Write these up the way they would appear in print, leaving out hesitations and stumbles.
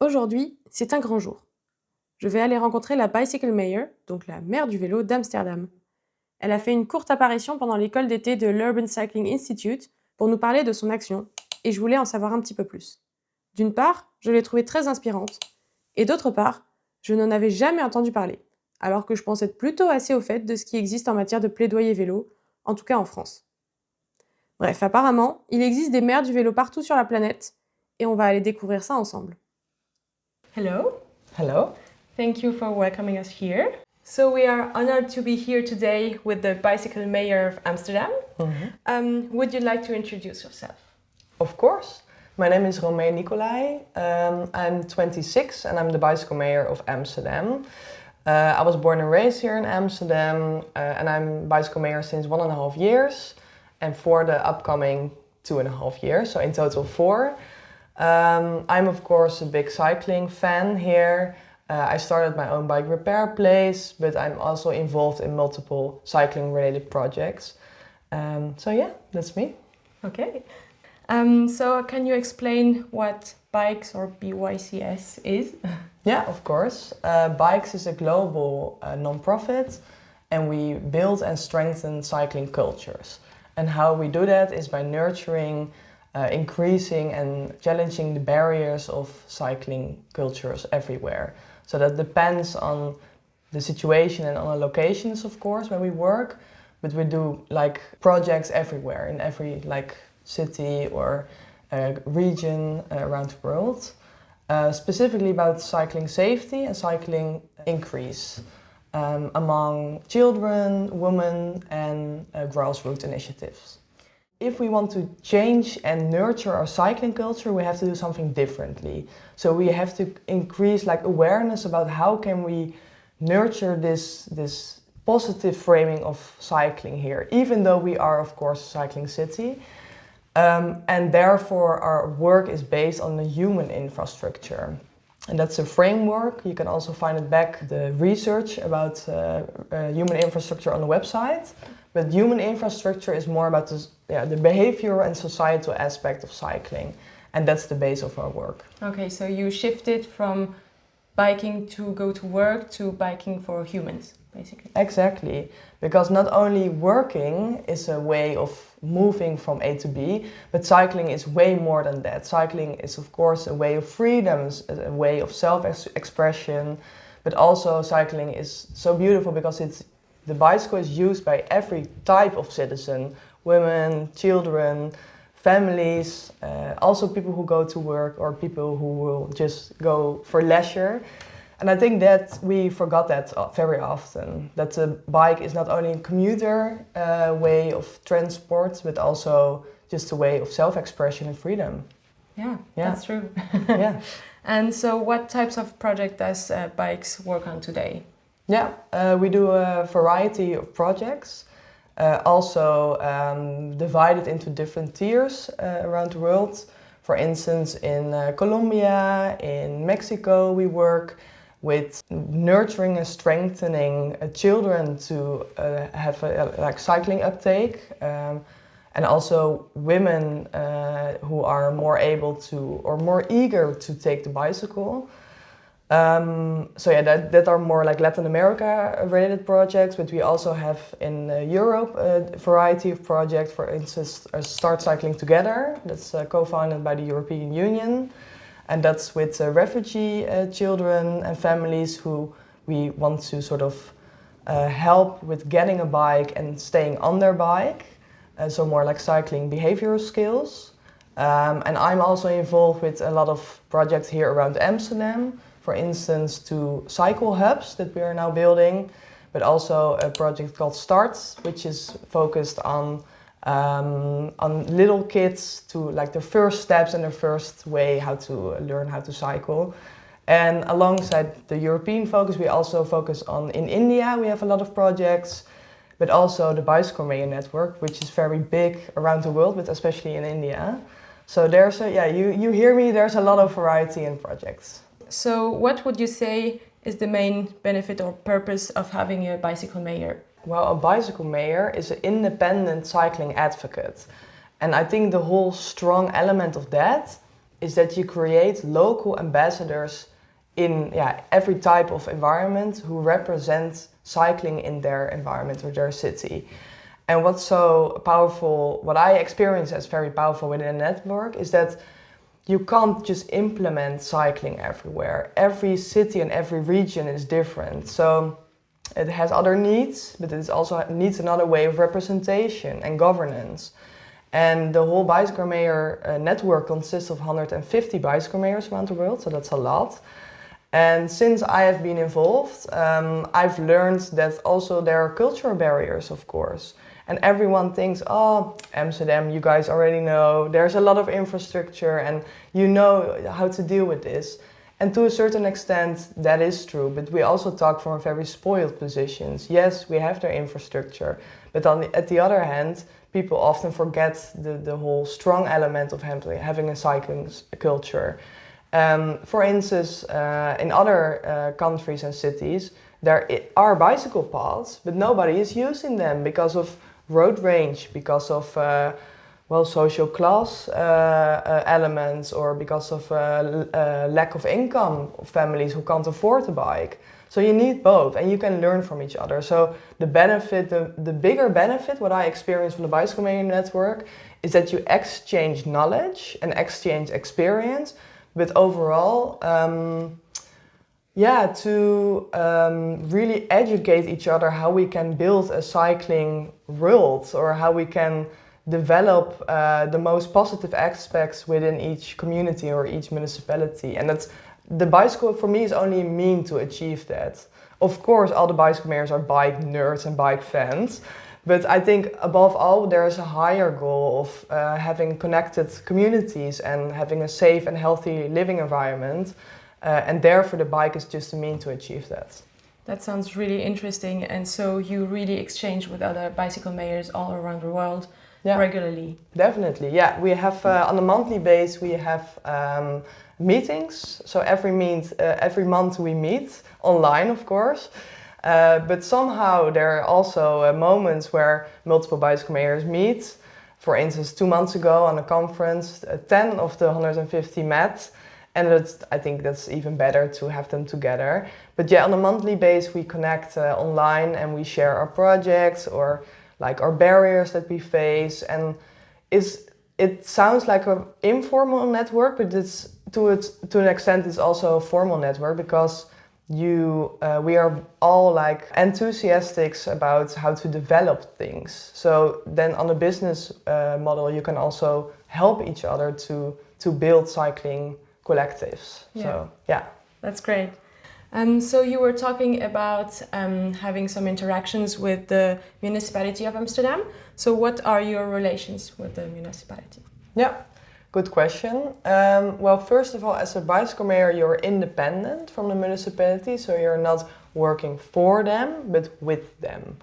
Aujourd'hui, c'est un grand jour. Je vais aller rencontrer la Bicycle Mayor, donc la maire du vélo d'Amsterdam. Elle a fait une courte apparition pendant l'école d'été de l'Urban Cycling Institute pour nous parler de son action, et je voulais en savoir un petit peu plus. D'une part, je l'ai trouvée très inspirante, et d'autre part, je n'en avais jamais entendu parler, alors que je pense être plutôt assez au fait de ce qui existe en matière de plaidoyer vélo, en tout cas en France. Bref, apparemment, il existe des maires du vélo partout sur la planète, et on va aller découvrir ça ensemble. Hello. Hello. Thank you for welcoming us here. So we are honored to be here today with the Bicycle Mayor of Amsterdam. Would you like to introduce yourself? Of course. My name is Romain Nicolai. I'm 26 and I'm the Bicycle Mayor of Amsterdam. I was born and raised here in Amsterdam and I'm Bicycle Mayor since 1.5 years and for the upcoming 2.5 years, so in total 4. I'm of course a big cycling fan here. I started my own bike repair place, but I'm also involved in multiple cycling related projects. So yeah, that's me. Okay. So can you explain what Bikes or BYCS is? Yeah, of course. Bikes is a global non-profit and we build and strengthen cycling cultures. And how we do that is by nurturing, increasing and challenging the barriers of cycling cultures everywhere. So that depends on the situation and on the locations, of course, where we work. But we do like projects everywhere, in every like city or region around the world. Specifically about cycling safety and cycling increase among children, women and grassroots initiatives. If we want to change and nurture our cycling culture, we have to do something differently. So we have to increase like awareness about how can we nurture this positive framing of cycling here, even though we are of course a cycling city. And therefore our work is based on the human infrastructure. And that's a framework. You can also find it back, the research about human infrastructure on the website. But human infrastructure is more about the behavioral and societal aspect of cycling. And that's the base of our work. Okay, so you shifted from biking to go to work to biking for humans, basically. Exactly, because not only working is a way of moving from A to B, but cycling is way more than that. Cycling is of course a way of freedom, a way of self-expression, but also cycling is so beautiful because the bicycle is used by every type of citizen, women, children, families, also people who go to work or people who will just go for leisure. And I think that we forgot that very often, that the bike is not only a commuter way of transport, but also just a way of self-expression and freedom. Yeah, that's true. Yeah. And so what types of projects does Bikes work on today? Yeah, we do a variety of projects, also divided into different tiers around the world. For instance, in Colombia, in Mexico, we work with nurturing and strengthening children to have like cycling uptake, and also women who are more able to or more eager to take the bicycle. So yeah, that are more like Latin America related projects, but we also have in Europe a variety of projects. For instance, Start Cycling Together, that's co-founded by the European Union, and that's with refugee children and families who we want to sort of help with getting a bike and staying on their bike, so more like cycling behavioral skills. And I'm also involved with a lot of projects here around Amsterdam. For instance, 2 cycle hubs that we are now building, but also a project called Start, which is focused on little kids to like their first steps and their first way how to learn how to cycle. And alongside the European focus, we also focus on in India. We have a lot of projects, but also the Bicycle Mayor network, which is very big around the world, but especially in India. So there's you hear me. There's a lot of variety in projects. So what would you say is the main benefit or purpose of having a bicycle mayor? Well, a bicycle mayor is an independent cycling advocate. And I think the whole strong element of that is that you create local ambassadors in every type of environment who represent cycling in their environment or their city. And what's so powerful, what I experience as very powerful within a network, is that you can't just implement cycling everywhere. Every city and every region is different. So it has other needs, but it also needs another way of representation and governance. And the whole Bicycle Mayor network consists of 150 bicycle mayors around the world, so that's a lot. And since I have been involved, I've learned that also there are cultural barriers, of course. And everyone thinks, oh, Amsterdam, you guys already know, there's a lot of infrastructure and you know how to deal with this. And to a certain extent, that is true, but we also talk from a very spoiled positions. Yes, we have their infrastructure, but at the other hand, people often forget the whole strong element of having a cycling culture. For instance, in other countries and cities, there are bicycle paths, but nobody is using them because of road range, because of social class elements, or because of lack of income of families who can't afford a bike. So you need both, and you can learn from each other. So the benefit, the bigger benefit, what I experienced from the Bicycle Mayor network, is that you exchange knowledge and exchange experience, but overall, to really educate each other how we can build a cycling world, or how we can develop the most positive aspects within each community or each municipality. And that's, the bicycle for me is only a mean to achieve that. Of course, all the bicycle mayors are bike nerds and bike fans, but I think above all there is a higher goal of having connected communities and having a safe and healthy living environment. And therefore the bike is just a mean to achieve that. That sounds really interesting. And so you really exchange with other bicycle mayors all around the world regularly? Definitely, yeah. We have, on a monthly basis, we have meetings. So every month we meet, online of course. But somehow there are also moments where multiple bicycle mayors meet. For instance, 2 months ago on a conference, 10 of the 150 met. And I think that's even better to have them together. But yeah, on a monthly basis we connect online and we share our projects or like our barriers that we face. And it sounds like an informal network, but it's to an extent it's also a formal network, because we are all like enthusiastic about how to develop things. So then on a business model you can also help each other to build cycling collectives. Yeah. So yeah, that's great. So you were talking about having some interactions with the municipality of Amsterdam. So what are your relations with the municipality? Yeah, good question. Well, first of all, as a bicycle mayor, you're independent from the municipality, so you're not working for them, but with them.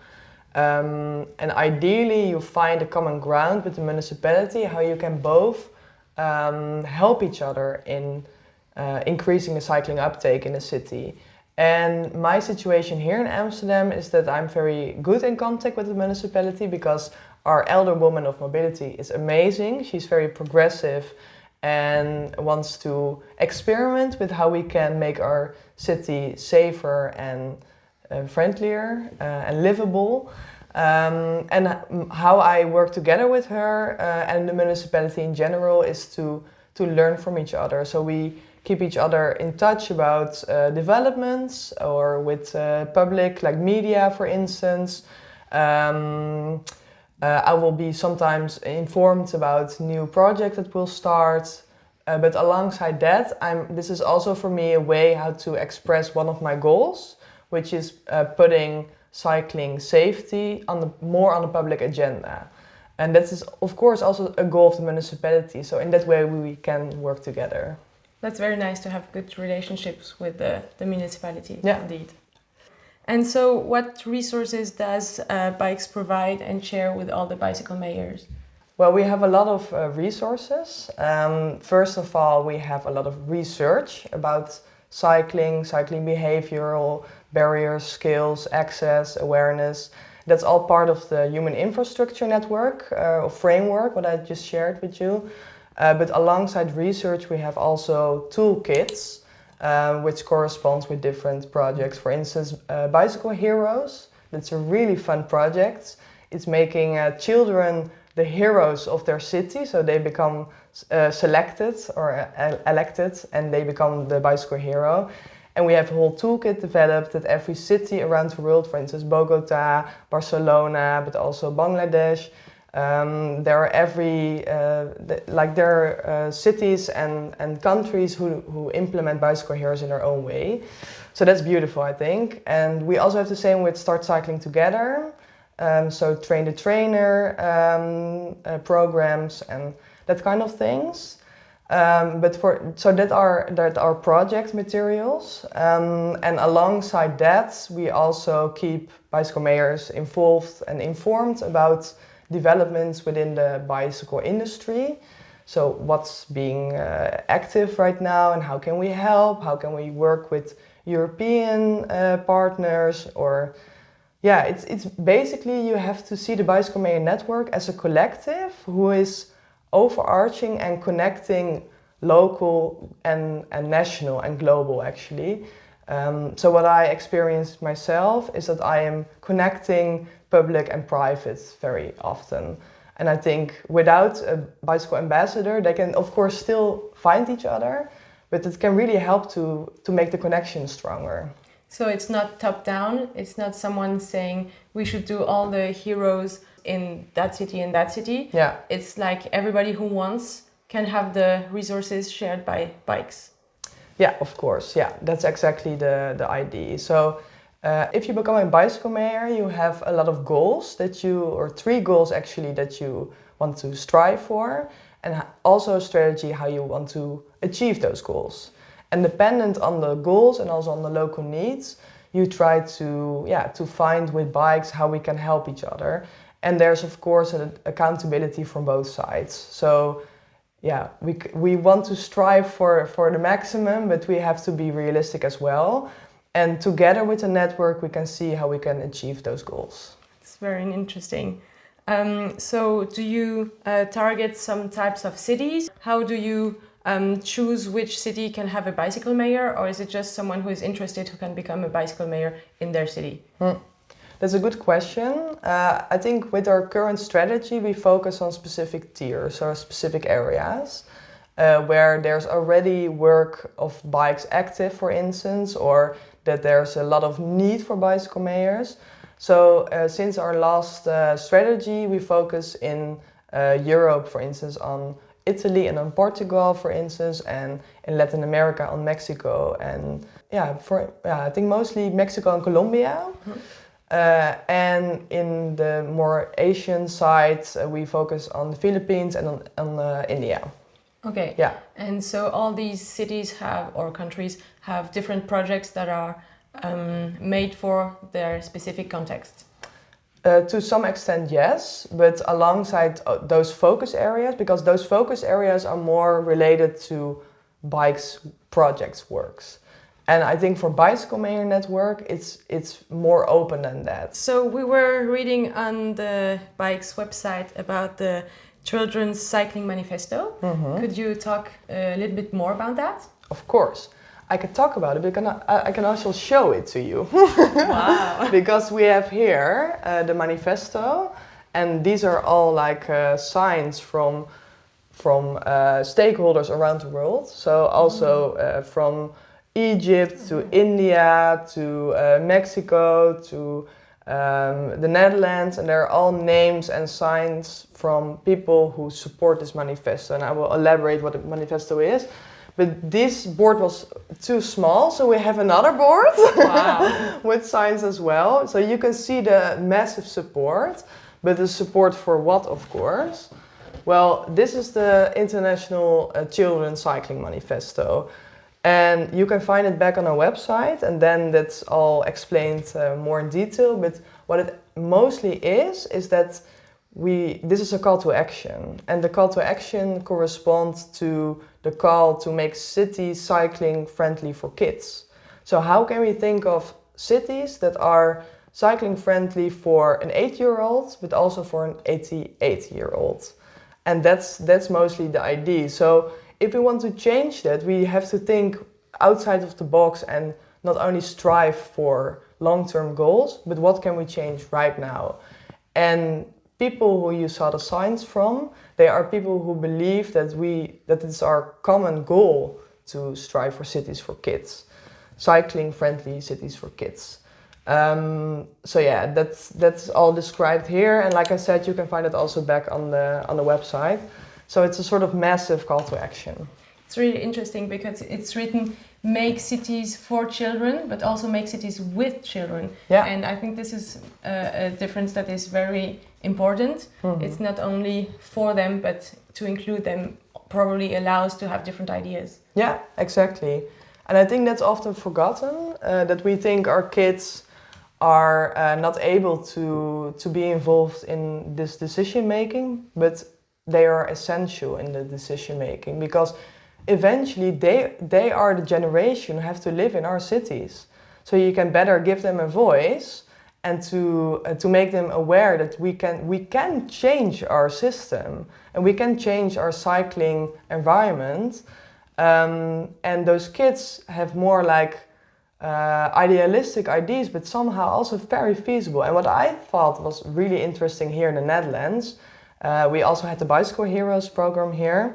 And ideally, you find a common ground with the municipality, how you can both help each other in increasing the cycling uptake in the city. And my situation here in Amsterdam is that I'm very good in contact with the municipality, because our elder woman of mobility is amazing. She's very progressive and wants to experiment with how we can make our city safer and friendlier and livable. And how I work together with her and the municipality in general is to learn from each other. So we keep each other in touch about developments, or with public, like media, for instance. I will be sometimes informed about new projects that will start. But alongside that, this is also for me a way how to express one of my goals, which is putting cycling safety more on the public agenda. And that is, of course, also a goal of the municipality. So in that way, we can work together. That's very nice to have good relationships with the municipality, indeed. And so what resources does Bikes provide and share with all the bicycle mayors? Well, we have a lot of resources. First of all, we have a lot of research about cycling behavioral barriers, skills, access, awareness. That's all part of the human infrastructure network or framework, what I just shared with you. But alongside research, we have also toolkits, which corresponds with different projects. For instance, Bicycle Heroes. That's a really fun project. It's making children the heroes of their city, so they become selected or elected, and they become the bicycle hero. And we have a whole toolkit developed that every city around the world, for instance, Bogota, Barcelona, but also Bangladesh, there are cities and countries who implement bicycle heroes in their own way. So that's beautiful, I think. And we also have the same with Start Cycling Together. So train the trainer programs and that kind of things. That are project materials, and alongside that we also keep bicycle mayors involved and informed about developments within the bicycle industry. So what's being active right now, and how can we help? How can we work with European partners? Or it's basically, you have to see the Bicycle Mayor Network as a collective who is overarching and connecting local and national and global, actually. So what I experienced myself is that I am connecting public and private very often. And I think without a bicycle ambassador, they can of course still find each other, but it can really help to make the connection stronger. So it's not top down, it's not someone saying we should do all the heroes in that city and that city. Yeah. It's like everybody who wants can have the resources shared by bikes. Yeah, of course. Yeah, that's exactly the idea. So if you become a bicycle mayor, you have a lot of goals or 3 goals actually that you want to strive for, and also a strategy how you want to achieve those goals. And dependent on the goals and also on the local needs, you try to find with bikes how we can help each other. And there's of course an accountability from both sides. So we want to strive for the maximum, but we have to be realistic as well. And together with the network, we can see how we can achieve those goals. It's very interesting. So do you target some types of cities? How do you choose which city can have a bicycle mayor, or is it just someone who is interested who can become a bicycle mayor in their city? That's a good question. I think with our current strategy, we focus on specific tiers or specific areas where there's already work of bikes active, for instance, or that there's a lot of need for bicycle mayors. So since our last strategy, we focus in Europe, for instance, on Italy and on Portugal, for instance, and in Latin America on Mexico, and I think mostly Mexico and Colombia. And in the more Asian side, we focus on the Philippines and on India. Okay. Yeah. And so all these cities or countries have different projects that are made for their specific context. To some extent, yes, but alongside those focus areas, because those focus areas are more related to bikes projects works. And I think for Bicycle Mayor Network, it's more open than that. So we were reading on the bike's website about the Children's Cycling Manifesto. Mm-hmm. Could you talk a little bit more about that? Of course. I can talk about it, but I can also show it to you. Wow. Because we have here the manifesto, and these are all like signs from stakeholders around the world. So also from Egypt to India to Mexico to the Netherlands, and they're all names and signs from people who support this manifesto, and I will elaborate what the manifesto is. But this board was too small, so we have another board. Wow. With signs as well. So you can see the massive support, but the support for what, of course? Well, this is the International Children's Cycling Manifesto. And you can find it back on our website, and then that's all explained more in detail. But what it mostly is that this is a call to action. And the call to action corresponds to the call to make cities cycling friendly for kids. So how can we think of cities that are cycling friendly for an 8-year-old, but also for an 88-year-old? And that's mostly the idea. So if we want to change that, we have to think outside of the box and not only strive for long-term goals, but what can we change right now? And people who you saw the signs from, they are people who believe that it's our common goal to strive for cities for kids, cycling-friendly cities for kids. So yeah, that's all described here, and like I said, you can find it also back on the website. So it's a sort of massive call to action. It's really interesting because it's written make cities for children, but also make cities with children. Yeah. And I think this is a difference that is very important. Mm-hmm. It's not only for them, but to include them probably allows to have different ideas. Yeah, exactly. And I think that's often forgotten, that we think our kids are not able to be involved in this decision making, but they are essential in the decision making, because eventually they are the generation who have to live in our cities. So you can better give them a voice and to make them aware that we can change our system and we can change our cycling environment. And those kids have more like idealistic ideas, but somehow also very feasible. And what I thought was really interesting here in the Netherlands, we also had the Bicycle Heroes program here.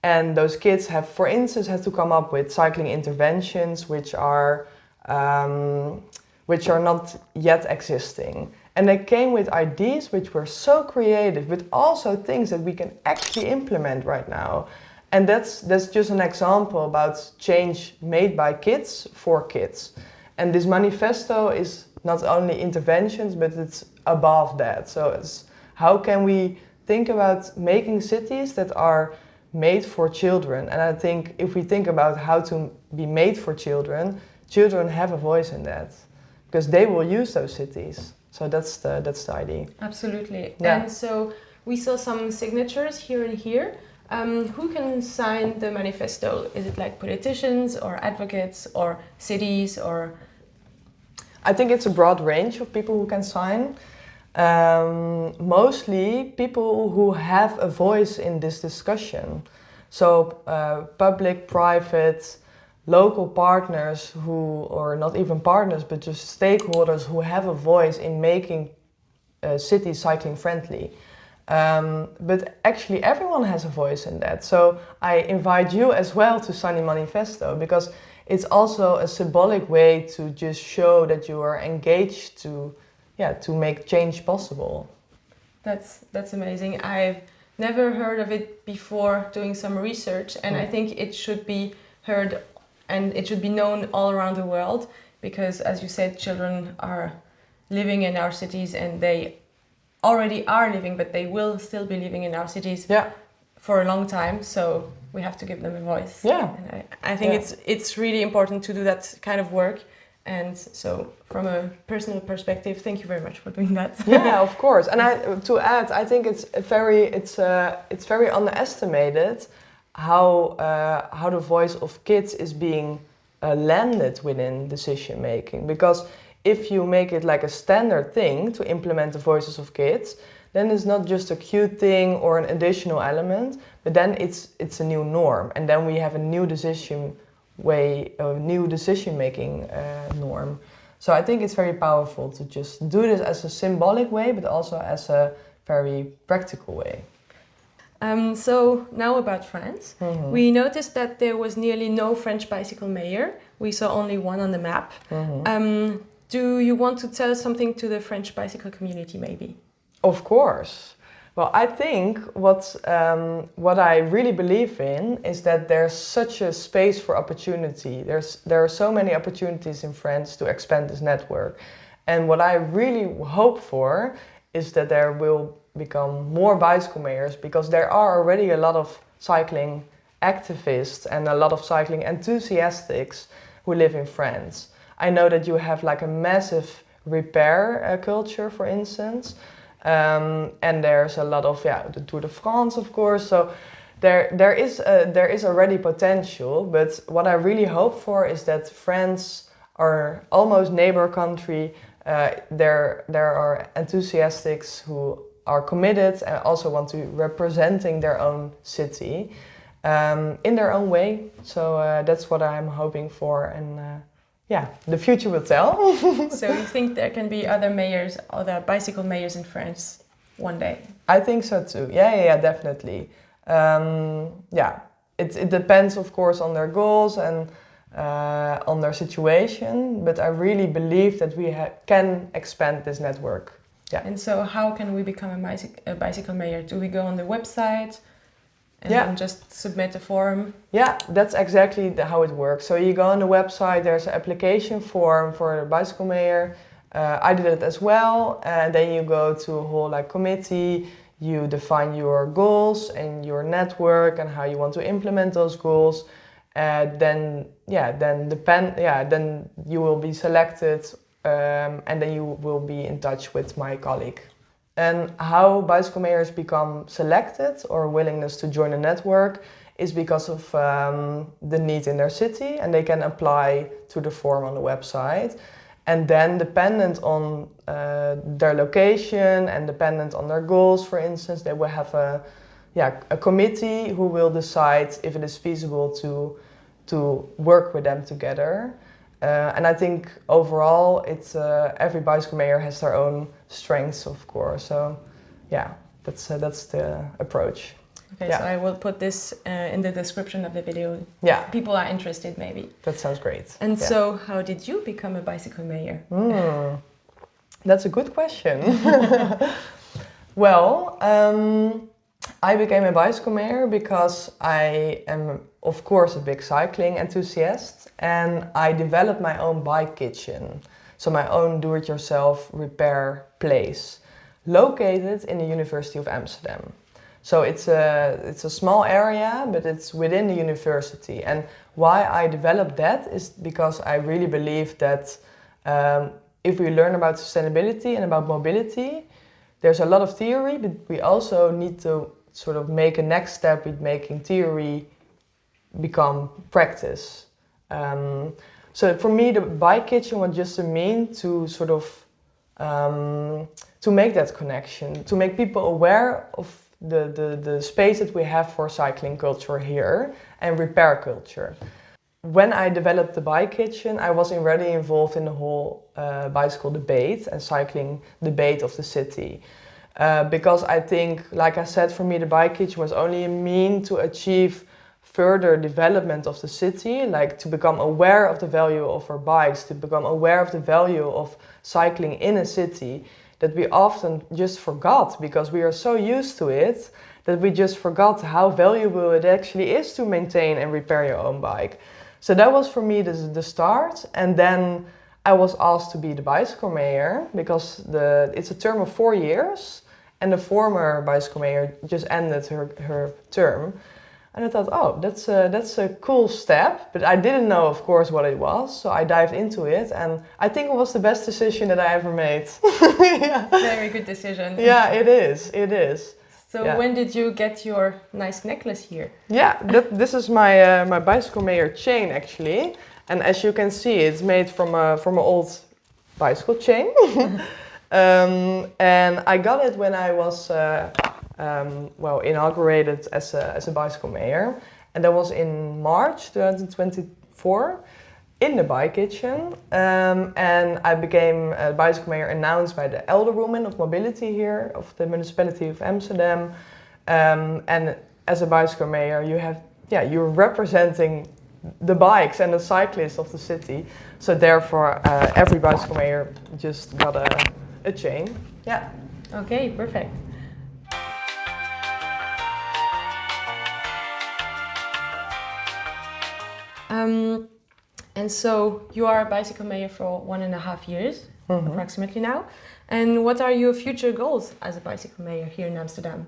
And those kids have, for instance, had to come up with cycling interventions which are not yet existing. And they came with ideas which were so creative, but also things that we can actually implement right now. And that's just an example about change made by kids for kids. And this manifesto is not only interventions, but it's above that. So it's how can we think about making cities that are made for children. And I think if we think about how to be made for children, children have a voice in that, because they will use those cities. So that's the idea. Absolutely. Yeah. And so we saw some signatures here and here. Who can sign the manifesto? Is it like politicians or advocates or cities or? I think it's a broad range of people who can sign. Mostly people who have a voice in this discussion. So public, private, local partners who, or not even partners, but just stakeholders who have a voice in making cities cycling friendly. But actually everyone has a voice in that. So I invite you as well to sign the manifesto, because it's also a symbolic way to just show that you are engaged to make change possible. That's amazing. I've never heard of it before doing some research, and I think it should be heard and it should be known all around the world, because as you said, children are living in our cities and they already are living, but they will still be living in our cities for a long time. So we have to give them a voice. Yeah. And I think it's really important to do that kind of work. And so from a personal perspective, thank you very much for doing that. Yeah, of course. And to add, I think it's very underestimated how the voice of kids is being landed within decision making. Because if you make it like a standard thing to implement the voices of kids, then it's not just a cute thing or an additional element, but then it's a new norm, and then we have a new decision making norm. So I think it's very powerful to just do this as a symbolic way, but also as a very practical way. So now about France. Mm-hmm. We noticed that there was nearly no French bicycle mayor. We saw only one on the map. Mm-hmm. Do you want to tell something to the French bicycle community, maybe? Of course. Well, I think what I really believe in is that there's such a space for opportunity. There are so many opportunities in France to expand this network. And what I really hope for is that there will become more bicycle mayors, because there are already a lot of cycling activists and a lot of cycling enthusiasts who live in France. I know that you have like a massive repair culture, for instance. And there's a lot of the Tour de France, of course. So there is already potential. But what I really hope for is that France, our almost neighbor country, there are enthusiasts who are committed and also want to representing their own city in their own way. So that's what I'm hoping for, and yeah, the future will tell. So you think there can be other mayors, other bicycle mayors in France one day? I think so too. Yeah, definitely. Yeah, it depends, of course, on their goals and on their situation. But I really believe that we can expand this network. Yeah. And so, how can we become a bicycle mayor? Do we go on the website and then just submit a form? Yeah, that's exactly how it works. So you go on the website. There's an application form for a bicycle mayor. I did it as well, and then you go to a whole committee. You define your goals and your network and how you want to implement those goals. Then you will be selected, and then you will be in touch with my colleague. And how bicycle mayors become selected or willingness to join a network is because of the need in their city, and they can apply to the form on the website. And then dependent on their location and dependent on their goals, for instance, they will have a committee who will decide if it is feasible to work with them together. And I think overall, it's every bicycle mayor has their own strengths, of course. So yeah, that's the approach. Okay, so I will put this in the description of the video. Yeah. If people are interested, maybe. That sounds great. And so, how did you become a bicycle mayor? That's a good question. Well, I became a bicycle mayor because I am, of course, a big cycling enthusiast, and I developed my own bike kitchen, so my own do-it-yourself repair place, located in the University of Amsterdam. So it's a small area, but it's within the university. And why I developed that is because I really believe that if we learn about sustainability and about mobility, there's a lot of theory, but we also need to sort of make a next step with making theory become practice. So for me, the bike kitchen was just a means to sort of to make that connection, to make people aware of the space that we have for cycling culture here and repair culture. When I developed the bike kitchen, I was already involved in the whole bicycle debate and cycling debate of the city. Because I think, like I said, for me the bike kitchen was only a mean to achieve further development of the city, like to become aware of the value of our bikes, to become aware of the value of cycling in a city, that we often just forgot because we are so used to it that we just forgot how valuable it actually is to maintain and repair your own bike. So that was for me the start, and then I was asked to be the bicycle mayor because it's a term of 4 years, and the former bicycle mayor just ended her term. And I thought, oh, that's a cool step, but I didn't know, of course, what it was. So I dived into it, and I think it was the best decision that I ever made. Yeah. Very good decision. Yeah, it is. So when did you get your nice necklace here? Yeah, this is my my bicycle mayor chain actually, and as you can see, it's made from an old bicycle chain. And I got it when I was inaugurated as a bicycle mayor, and that was in March 2024 in the bike kitchen. And I became a bicycle mayor announced by the elder woman of mobility here of the municipality of Amsterdam. And as a bicycle mayor, you're representing the bikes and the cyclists of the city. So therefore, every bicycle mayor just got a chain. Yeah. Okay, perfect. And so you are a bicycle mayor for 1.5 years, approximately now. And what are your future goals as a bicycle mayor here in Amsterdam?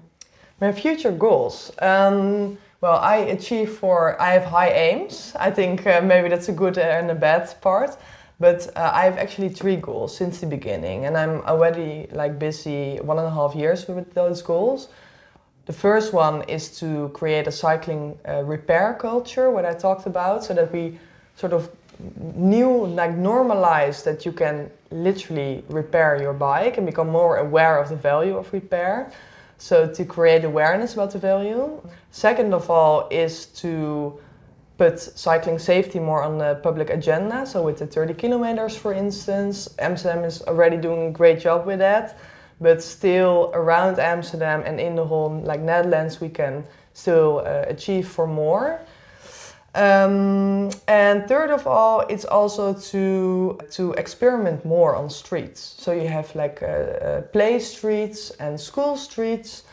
My future goals? I have high aims. I think maybe that's a good and a bad part. But I have actually 3 goals since the beginning, and I'm already busy 1.5 years with those goals. The first one is to create a cycling repair culture, what I talked about, so that we sort of normalize that you can literally repair your bike and become more aware of the value of repair. So to create awareness about the value. Second of all is to put cycling safety more on the public agenda. So with the 30 kilometers, for instance, Amsterdam is already doing a great job with that. But still around Amsterdam and in the whole Netherlands, we can still achieve for more. And third of all, it's also to experiment more on streets. So you have play streets and school streets,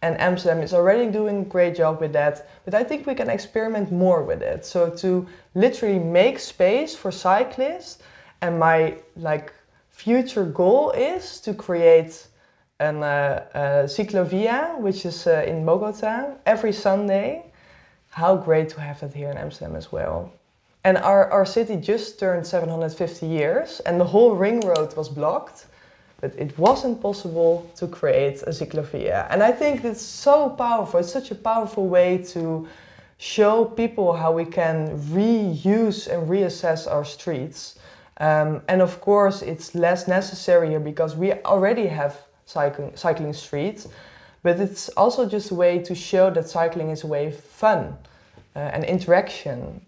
and Amsterdam is already doing a great job with that. But I think we can experiment more with it. So to literally make space for cyclists, and my future goal is to create a ciclovia, which is in Bogota every Sunday. How great to have that here in Amsterdam as well. And our city just turned 750 years and the whole ring road was blocked, but it wasn't possible to create a ciclovia. And I think that's so powerful. It's such a powerful way to show people how we can reuse and reassess our streets. And of course, it's less necessary here because we already have cycling streets. But it's also just a way to show that cycling is a way of fun and interaction.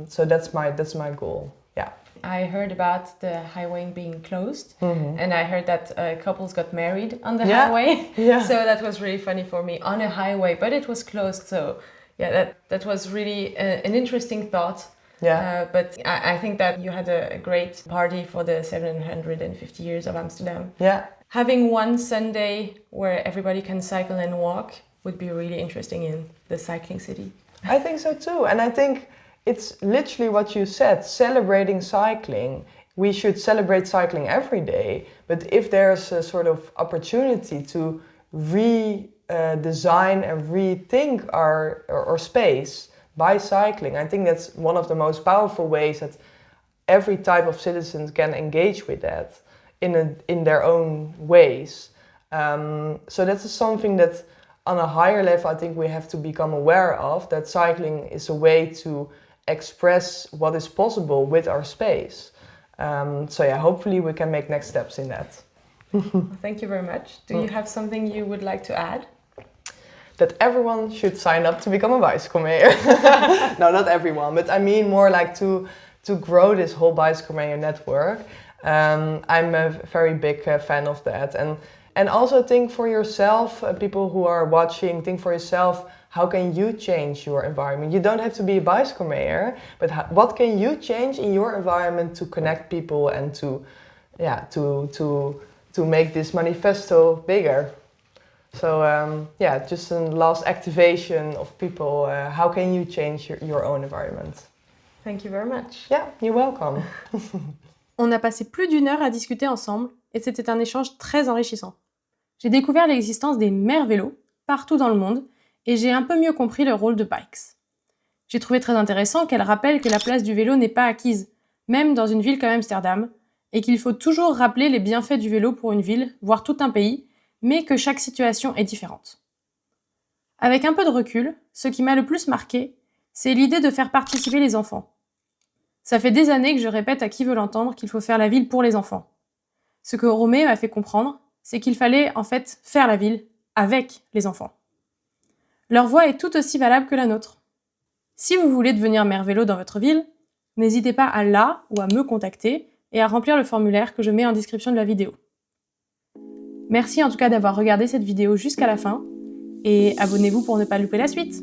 So that's my goal. Yeah. I heard about the highway being closed, and I heard that couples got married on the highway. Yeah. So that was really funny for me, on a highway, but it was closed. So yeah, that was really an interesting thought. Yeah. But I think that you had a great party for the 750 years of Amsterdam. Yeah. Having one Sunday where everybody can cycle and walk would be really interesting in the cycling city. I think so too. And I think it's literally what you said, celebrating cycling. We should celebrate cycling every day. But if there's a sort of opportunity to redesign and rethink our space by cycling, I think that's one of the most powerful ways that every type of citizen can engage with that in their own ways. So that's something that on a higher level I think we have to become aware of, that cycling is a way to express what is possible with our space. So yeah, hopefully we can make next steps in that. Thank you very much. Do you have something you would like to add? That everyone should sign up to become a bicycle mayor. No, not everyone, but I mean more to grow this whole bicycle mayor network. I'm a very big fan of that. And also think for yourself, people who are watching, think for yourself, how can you change your environment? You don't have to be a bicycle mayor, but what can you change in your environment to connect people and to make this manifesto bigger? So just a last activation of people. How can you change your own environment? Thank you very much. Yeah, you're welcome. On a passé plus d'1 heure à discuter ensemble et c'était un échange très enrichissant. J'ai découvert l'existence des Maires Vélo partout dans le monde et j'ai un peu mieux compris le rôle de Bikes. J'ai trouvé très intéressant qu'elle rappelle que la place du vélo n'est pas acquise, même dans une ville comme Amsterdam, et qu'il faut toujours rappeler les bienfaits du vélo pour une ville, voire tout un pays, mais que chaque situation est différente. Avec un peu de recul, ce qui m'a le plus marqué, c'est l'idée de faire participer les enfants. Ça fait des années que je répète à qui veut l'entendre qu'il faut faire la ville pour les enfants. Ce que Romé m'a fait comprendre, c'est qu'il fallait en fait faire la ville avec les enfants. Leur voix est tout aussi valable que la nôtre. Si vous voulez devenir maire vélo dans votre ville, n'hésitez pas à ou à me contacter et à remplir le formulaire que je mets en description de la vidéo. Merci en tout cas d'avoir regardé cette vidéo jusqu'à la fin et abonnez-vous pour ne pas louper la suite.